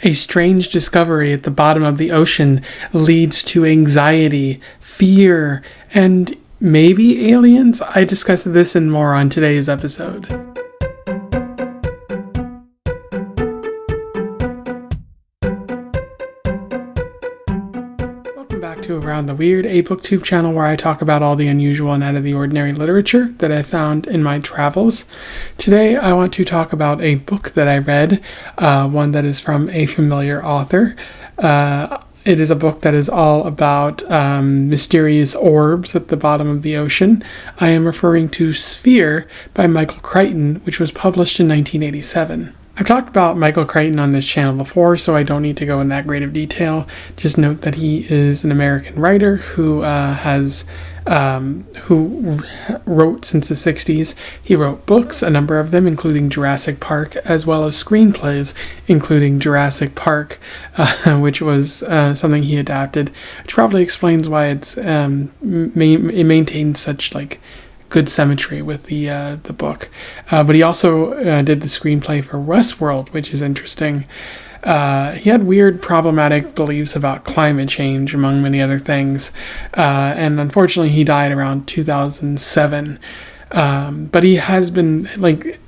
A strange discovery at the bottom of the ocean leads to anxiety, fear, and maybe aliens? I discuss this and more on today's episode. Welcome back to Around the Weird, a booktube channel where I talk about all the unusual and out of the ordinary literature that I found in my travels. Today I want to talk about a book that I read, one that is from a familiar author. It is a book that is all about mysterious orbs at the bottom of the ocean. I am referring to Sphere by Michael Crichton, which was published in 1987. I've talked about Michael Crichton on this channel before, so I don't need to go in that great of detail. Just note that he is an American writer who wrote since the 60s. He wrote books, a number of them, including Jurassic Park, as well as screenplays, including Jurassic Park, which was something he adapted, which probably explains why it maintains such good symmetry with the book. But he also did the screenplay for Westworld, which is interesting. He had weird, problematic beliefs about climate change, among many other things. And unfortunately, he died around 2007. But he has been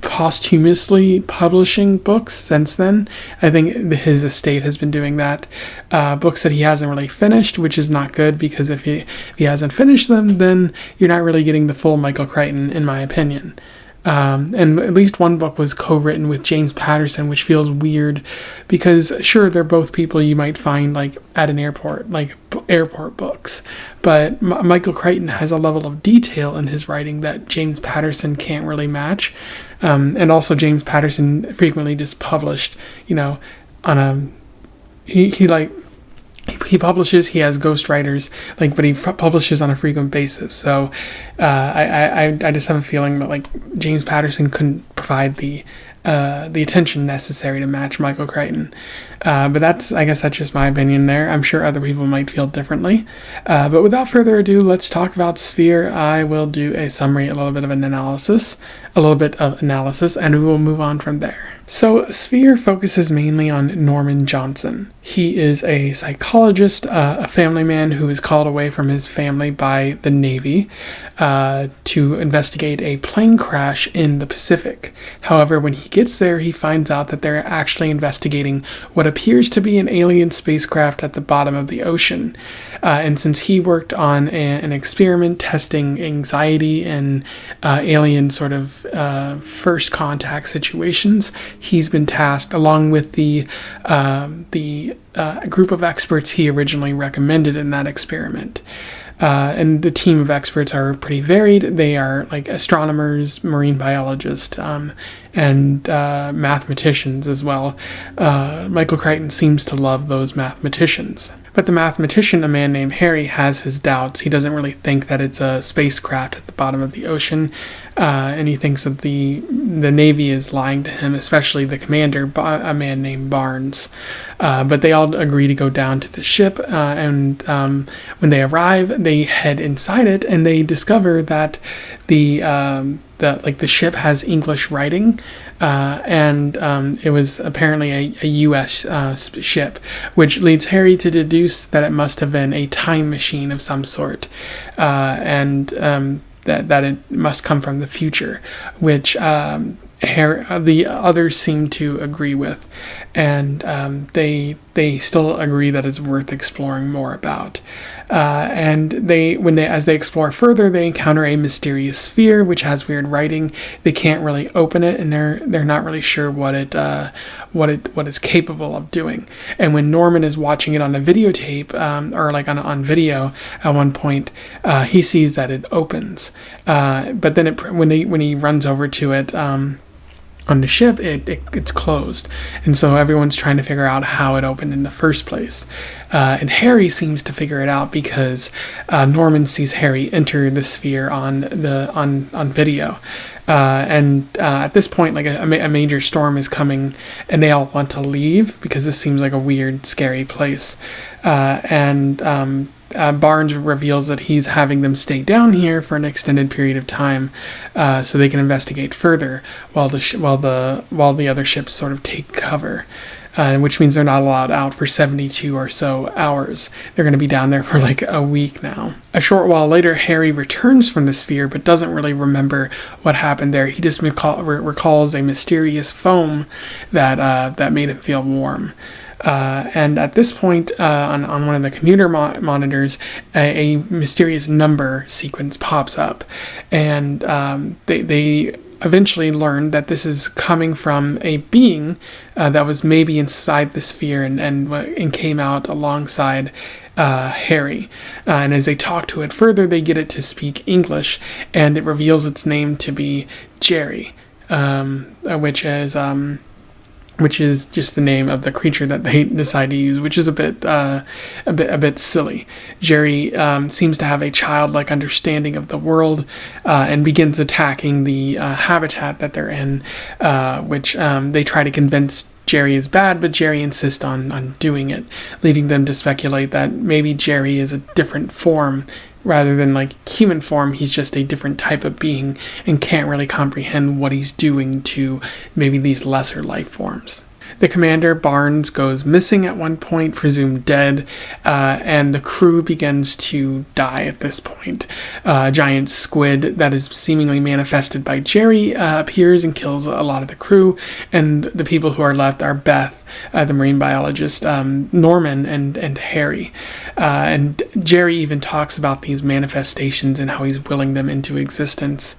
posthumously publishing books since then. I think his estate has been doing that. Books that he hasn't really finished, which is not good, because if he hasn't finished them, then you're not really getting the full Michael Crichton, in my opinion. And at least one book was co-written with James Patterson, which feels weird because sure, they're both people you might find at an airport, airport books, but Michael Crichton has a level of detail in his writing that James Patterson can't really match. And also James Patterson frequently just published, on a, he publishes, he has ghostwriters, but he publishes on a frequent basis. So I just have a feeling that James Patterson couldn't provide the attention necessary to match Michael Crichton. But I guess that's just my opinion there. I'm sure other people might feel differently. But without further ado, let's talk about Sphere. I will do a summary, a little bit of analysis, and we will move on from there. So Sphere focuses mainly on Norman Johnson. He is a psychologist, a family man who is called away from his family by the Navy to investigate a plane crash in the Pacific. However, when he gets there, he finds out that they're actually investigating what appears to be an alien spacecraft at the bottom of the ocean. And since he worked on an experiment testing anxiety and alien sort of first contact situations, he's been tasked, along with the group of experts he originally recommended in that experiment. And the team of experts are pretty varied. They are astronomers, marine biologists, and mathematicians as well. Michael Crichton seems to love those mathematicians. But the mathematician, a man named Harry, has his doubts. He doesn't really think that it's a spacecraft at the bottom of the ocean, and he thinks that the Navy is lying to him, especially the commander, a man named Barnes. But they all agree to go down to the ship, and when they arrive, they head inside it, and they discover that the ship has English writing, and it was apparently a U.S. Ship, which leads Harry to deduce that it must have been a time machine of some sort, and that it must come from the future, which the others seem to agree with, and they still agree that it's worth exploring more about. And as they explore further, they encounter a mysterious sphere which has weird writing. They can't really open it, and they're not really sure what it's capable of doing. And when Norman is watching it on a videotape, or on video, at one point, he sees that it opens. But then when he runs over to it, on the ship, it's closed, and so everyone's trying to figure out how it opened in the first place. And Harry seems to figure it out because Norman sees Harry enter the sphere on video. And at this point, a major storm is coming, and they all want to leave because this seems like a weird, scary place. Barnes reveals that he's having them stay down here for an extended period of time, so they can investigate further while the other ships sort of take cover. which means they're not allowed out for 72 or so hours. They're going to be down there for like a week now. A short while later, Harry returns from the sphere, but doesn't really remember what happened there. He just recalls a mysterious foam that made him feel warm. And at this point, on one of the computer monitors, a mysterious number sequence pops up, and they eventually learn that this is coming from a being that was maybe inside the sphere and came out alongside Harry. And as they talk to it further, they get it to speak English, and it reveals its name to be Jerry, which is just the name of the creature that they decide to use, which is a bit silly. Jerry seems to have a childlike understanding of the world, and begins attacking the habitat that they're in, which they try to convince Jerry is bad, but Jerry insists on doing it, leading them to speculate that maybe Jerry is a different form. Rather than like human form, he's just a different type of being and can't really comprehend what he's doing to maybe these lesser life forms. The commander, Barnes, goes missing at one point, presumed dead, and the crew begins to die at this point. A giant squid that is seemingly manifested by Jerry appears and kills a lot of the crew, and the people who are left are Beth, the marine biologist, Norman, and Harry. And Jerry even talks about these manifestations and how he's willing them into existence.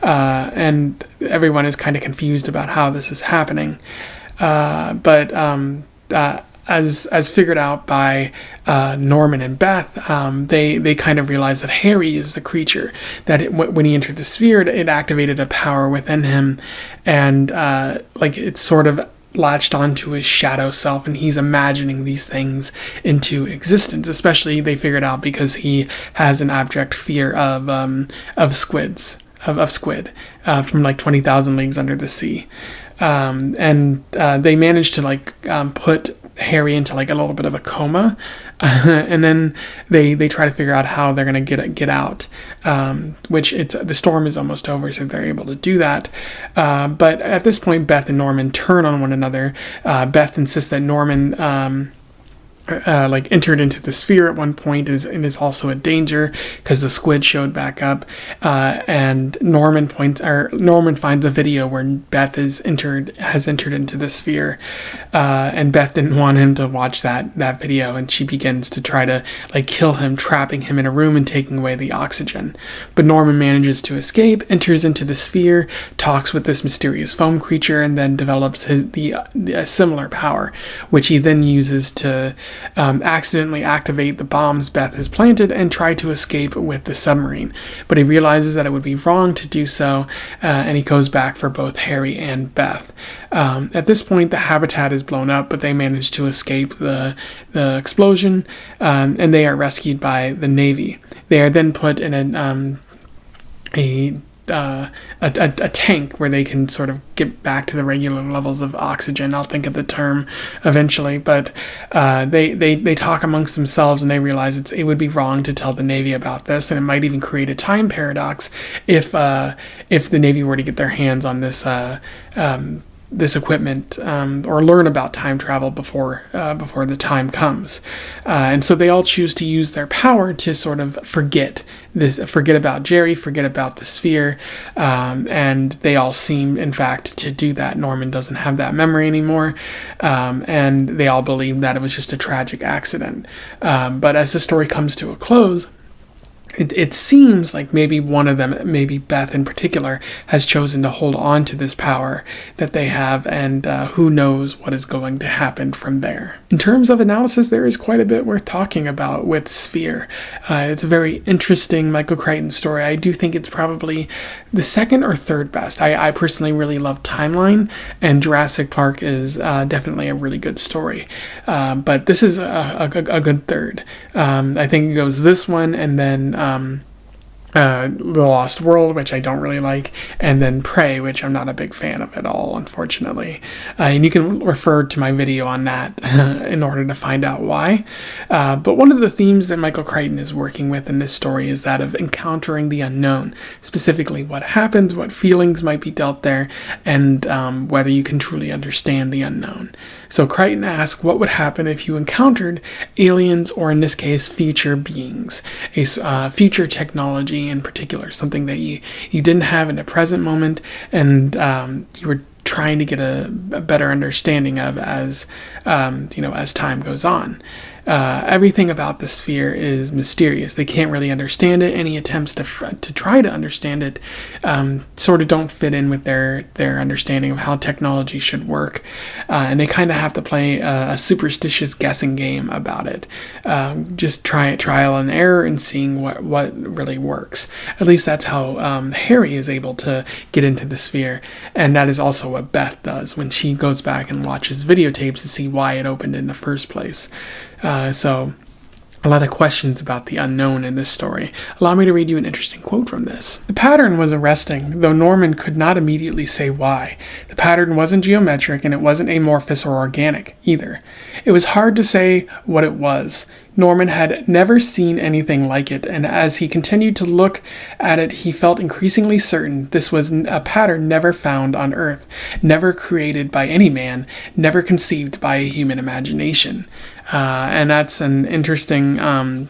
And everyone is kind of confused about how this is happening. But as figured out by Norman and Beth, they kind of realize that Harry is the creature, that when he entered the sphere, it activated a power within him, and like it's sort of latched onto his shadow self, and he's imagining these things into existence. Especially they figured out because he has an abject fear of squid from like 20,000 Leagues Under the Sea. And they managed to like put Harry into like a little bit of a coma, and then they try to figure out how they're gonna get out. Which the storm is almost over, so they're able to do that. But at this point, Beth and Norman turn on one another. Beth insists that Norman like entered into the sphere at one point and is also a danger because the squid showed back up, and Norman finds a video where Beth has entered into the sphere, and Beth didn't want him to watch that video, and she begins to try to like kill him, trapping him in a room and taking away the oxygen. But Norman manages to escape, enters into the sphere, talks with this mysterious foam creature, and then develops a similar power, which he then uses to accidentally activate the bombs Beth has planted and try to escape with the submarine. But he realizes that it would be wrong to do so, and he goes back for both Harry and Beth. At this point, the habitat is blown up, but they manage to escape the explosion, and they are rescued by the Navy. They are then put in a tank where they can sort of get back to the regular levels of oxygen. I'll think of the term eventually, but they talk amongst themselves, and they realize it would be wrong to tell the Navy about this, and it might even create a time paradox if the Navy were to get their hands on this equipment, or learn about time travel before the time comes. And so they all choose to use their power to sort of forget about Jerry, forget about the sphere, and they all seem, in fact, to do that. Norman doesn't have that memory anymore, and they all believe that it was just a tragic accident. But as the story comes to a close, it seems like maybe one of them, maybe Beth in particular, has chosen to hold on to this power that they have, and who knows what is going to happen from there. In terms of analysis, there is quite a bit worth talking about with Sphere. It's a very interesting Michael Crichton story. I do think it's probably the second or third best. I personally really love Timeline, and Jurassic Park is definitely a really good story. But this is a good third. I think it goes this one, and then The Lost World, which I don't really like, and then Prey, which I'm not a big fan of at all, unfortunately. And you can refer to my video on that in order to find out why. But one of the themes that Michael Crichton is working with in this story is that of encountering the unknown, specifically what happens, what feelings might be dealt there, and whether you can truly understand the unknown. So Crichton asks, what would happen if you encountered aliens, or in this case, future beings, a future technology in particular, something that you didn't have in the present moment, and you were trying to get a better understanding of as as time goes on. Everything about the sphere is mysterious. They can't really understand it. Any attempts to try to understand it sort of don't fit in with their understanding of how technology should work, and they kind of have to play a superstitious guessing game about it. Just trial and error and seeing what really works. At least that's how Harry is able to get into the sphere, and that is also what Beth does when she goes back and watches videotapes to see why it opened in the first place. So a lot of questions about the unknown in this story. Allow me to read you an interesting quote from this. The pattern was arresting, though Norman could not immediately say why. The pattern wasn't geometric, and it wasn't amorphous or organic, either. It was hard to say what it was. Norman had never seen anything like it, and as he continued to look at it, he felt increasingly certain this was a pattern never found on Earth, never created by any man, never conceived by a human imagination. And that's an interesting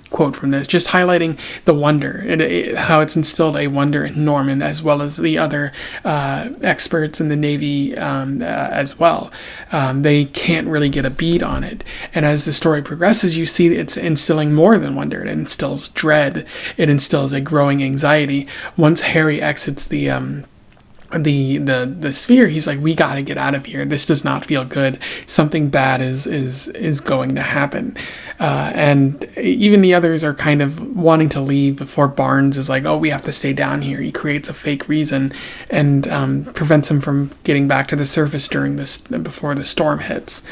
quote from this, just highlighting the wonder, how it's instilled a wonder in Norman as well as the other experts in the Navy as well. They can't really get a beat on it. And as the story progresses, you see it's instilling more than wonder. It instills dread. It instills a growing anxiety. Once Harry exits the sphere, he's like, we got to get out of here. This does not feel good. Something bad is going to happen. And even the others are kind of wanting to leave before Barnes is like, oh, we have to stay down here. He creates a fake reason and prevents him from getting back to the surface before the storm hits.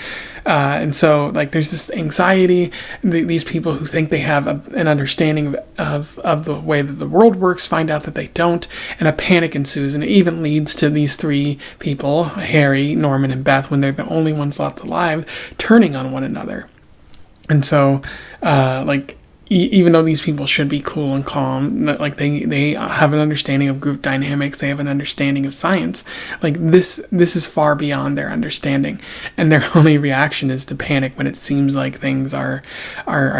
And so, like, there's this anxiety. These people who think they have an understanding of the way that the world works find out that they don't, and a panic ensues. And it even leads to these three people, Harry, Norman, and Beth, when they're the only ones left alive, turning on one another. And so, even though these people should be cool and calm, like they have an understanding of group dynamics, they have an understanding of science. Like this is far beyond their understanding, and their only reaction is to panic when it seems like things are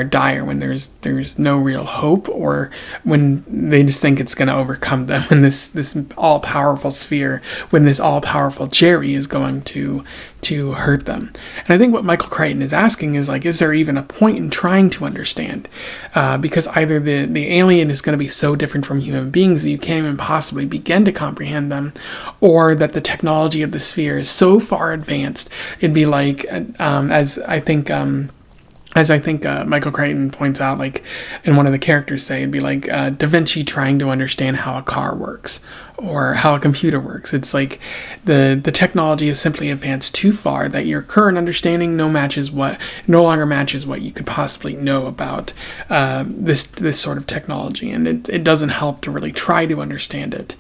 dire, when there's no real hope, or when they just think it's going to overcome them in this all powerful sphere, when this all powerful Jerry is going to hurt them. And I think what Michael Crichton is asking is, like, is there even a point in trying to understand? Because either the alien is going to be so different from human beings that you can't even possibly begin to comprehend them, or that the technology of the sphere is so far advanced, it'd be like, as I think Michael Crichton points out, like, and one of the characters say, it'd be like Da Vinci trying to understand how a car works or how a computer works. It's like the technology has simply advanced too far that your current understanding no longer matches what you could possibly know about this sort of technology, and it doesn't help to really try to understand it,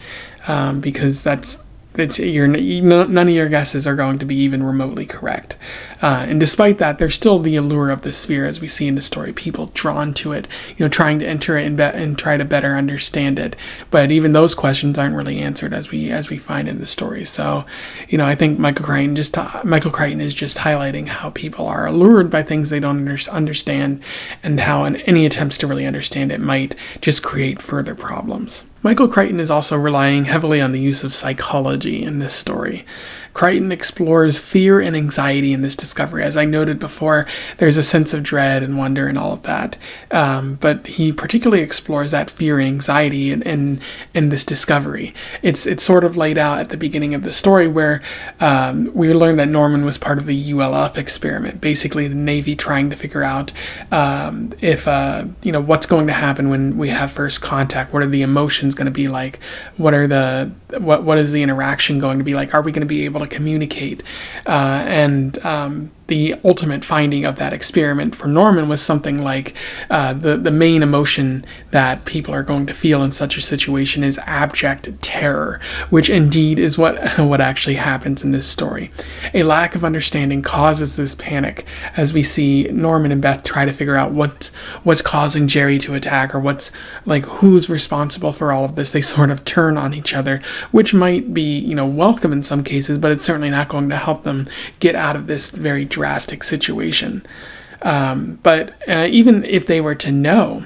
because none of your guesses are going to be even remotely correct. And despite that, there's still the allure of the sphere, as we see in the story. People drawn to it, trying to enter it and try to better understand it. But even those questions aren't really answered, as we find in the story. So, I think Michael Crichton is just highlighting how people are allured by things they don't understand, and how any attempts to really understand it might just create further problems. Michael Crichton is also relying heavily on the use of psychology in this story. Crichton explores fear and anxiety in this discovery. As I noted before, there's a sense of dread and wonder and all of that. But he particularly explores that fear and anxiety in this discovery. It's sort of laid out at the beginning of the story, where we learn that Norman was part of the ULF experiment, basically the Navy trying to figure out if what's going to happen when we have first contact. What are the emotions going to be like? What is the interaction going to be like? Are we going to be able to communicate? the ultimate finding of that experiment for Norman was something like the main emotion that people are going to feel in such a situation is abject terror, which indeed is what actually happens in this story. A lack of understanding causes this panic as we see Norman and Beth try to figure out what's causing Jerry to attack, or who's responsible for all of this. They sort of turn on each other, which might be, welcome in some cases, but it's certainly not going to help them get out of this very drastic situation. But even if they were to know,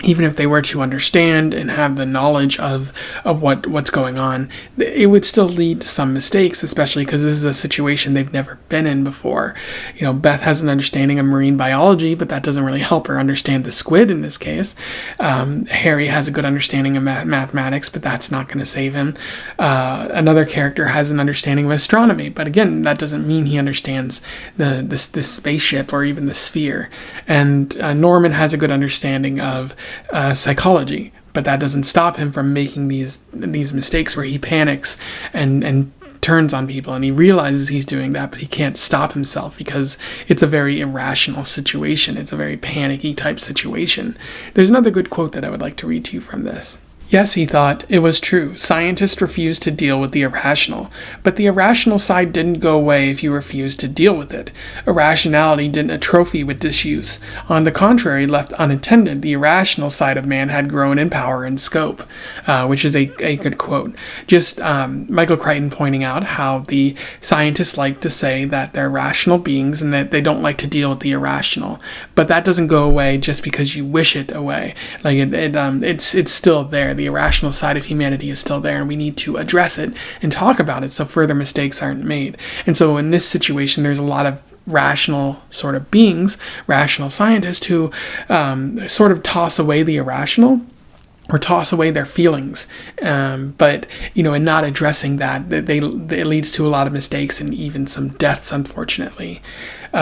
even if they were to understand and have the knowledge of what's going on, it would still lead to some mistakes, especially because this is a situation they've never been in before. Beth has an understanding of marine biology, but that doesn't really help her understand the squid in this case. Harry has a good understanding of mathematics, but that's not going to save him. Another character has an understanding of astronomy, but again, that doesn't mean he understands the spaceship or even the sphere. And Norman has a good understanding of psychology, but that doesn't stop him from making these mistakes where he panics and turns on people, and he realizes he's doing that, but he can't stop himself because it's a very irrational situation. It's a very panicky type situation. There's another good quote that I would like to read to you from this. Yes, he thought, it was true. Scientists refused to deal with the irrational, but the irrational side didn't go away if you refused to deal with it. Irrationality didn't atrophy with disuse. On the contrary, left unattended, the irrational side of man had grown in power and scope, which is a good quote. Just Michael Crichton pointing out how the scientists like to say that they're rational beings and that they don't like to deal with the irrational, but that doesn't go away just because you wish it away. It's still there. The irrational side of humanity is still there, and we need to address it and talk about it so further mistakes aren't made. And so in this situation, there's a lot of rational sort of beings, rational scientists who sort of toss away the irrational or toss away their feelings, but in not addressing that, it leads to a lot of mistakes and even some deaths, unfortunately. You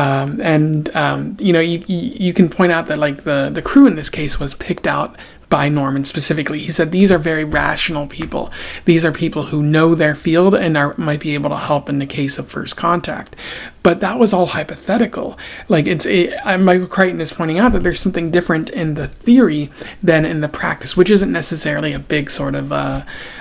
can point out that the crew in this case was picked out by Norman specifically. He said these are very rational people. These are people who know their field and might be able to help in the case of first contact. But that was all hypothetical. Michael Crichton is pointing out that there's something different in the theory than in the practice, which isn't necessarily a big sort of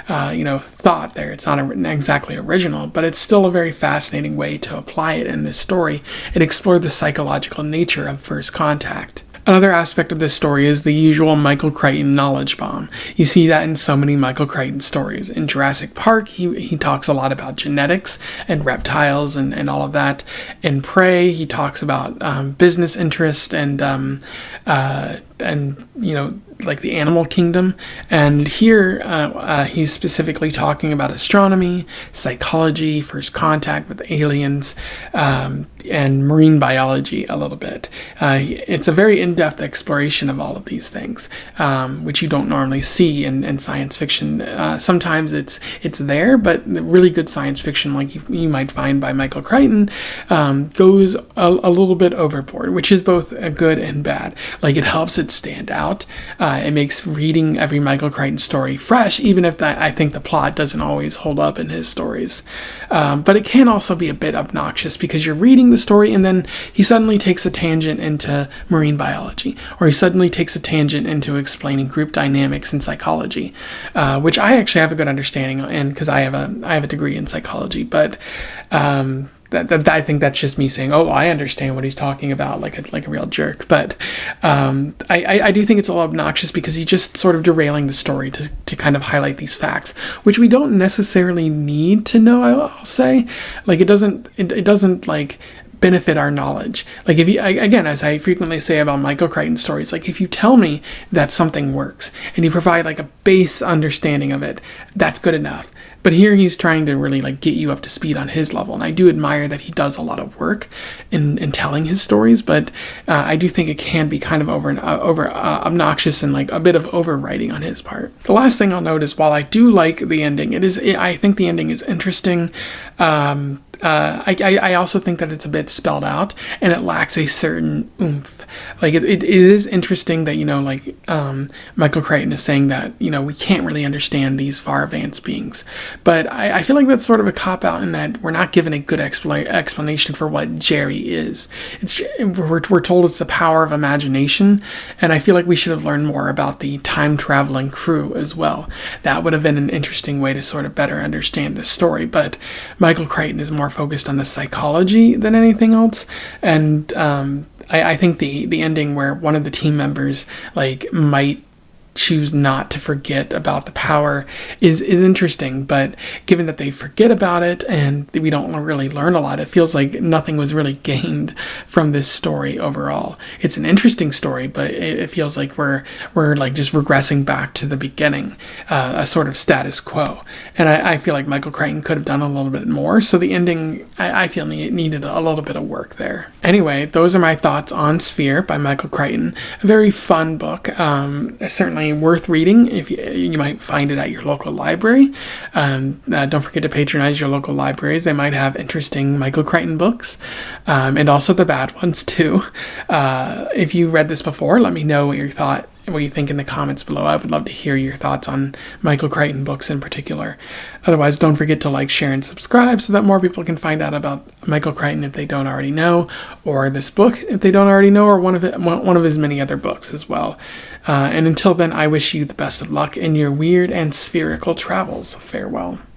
thought there. It's not exactly original, but it's still a very fascinating way to apply it in this story and explore the psychological nature of first contact. Another aspect of this story is the usual Michael Crichton knowledge bomb. You see that in so many Michael Crichton stories. In Jurassic Park, he talks a lot about genetics and reptiles and all of that. In Prey, he talks about business interest and the animal kingdom. And here he's specifically talking about astronomy, psychology, first contact with aliens, and marine biology a little bit. It's a very in-depth exploration of all of these things, which you don't normally see in science fiction. Sometimes it's there, but really good science fiction, like you might find by Michael Crichton, goes a little bit overboard, which is both good and bad. It helps it stand out. It makes reading every Michael Crichton story fresh, even if I think the plot doesn't always hold up in his stories. But it can also be a bit obnoxious because you're reading the story and then he suddenly takes a tangent into marine biology, or he suddenly takes a tangent into explaining group dynamics in psychology, which I actually have a good understanding in because I have a degree in psychology, but I think that's just me saying, oh, I understand what he's talking about, like a real jerk. But I do think it's a little obnoxious because he's just sort of derailing the story to kind of highlight these facts, which we don't necessarily need to know. I'll say, it doesn't benefit our knowledge. If you, again, as I frequently say about Michael Crichton stories, if you tell me that something works and you provide a base understanding of it, that's good enough. But here he's trying to really get you up to speed on his level. And I do admire that he does a lot of work in telling his stories, but I do think it can be kind of over obnoxious and a bit of overwriting on his part. The last thing I'll note is while I do like the ending, I think the ending is interesting. I also think that it's a bit spelled out and it lacks a certain oomph. Like it is interesting that, Michael Crichton is saying that, we can't really understand these far advanced beings. But I feel like that's sort of a cop-out in that we're not given a good explanation for what Jerry is. We're told it's the power of imagination, and I feel like we should have learned more about the time-traveling crew as well. That would have been an interesting way to sort of better understand this story, but Michael Crichton is more focused on the psychology than anything else, and I think the ending where one of the team members might choose not to forget about the power is interesting, but given that they forget about it and we don't really learn a lot, it feels like nothing was really gained from this story overall. It's an interesting story, but it feels like we're just regressing back to the beginning, a sort of status quo. And I feel like Michael Crichton could have done a little bit more, so the ending, I feel needed a little bit of work there. Anyway, those are my thoughts on Sphere by Michael Crichton. A very fun book, certainly worth reading. If you might find it at your local library. Don't forget to patronize your local libraries. They might have interesting Michael Crichton books, and also the bad ones too. If you read this before, let me know what you think in the comments below. I would love to hear your thoughts on Michael Crichton books in particular. Otherwise, don't forget to like, share, and subscribe so that more people can find out about Michael Crichton if they don't already know, or this book if they don't already know, or one of his many other books as well. And until then, I wish you the best of luck in your weird and spherical travels. Farewell.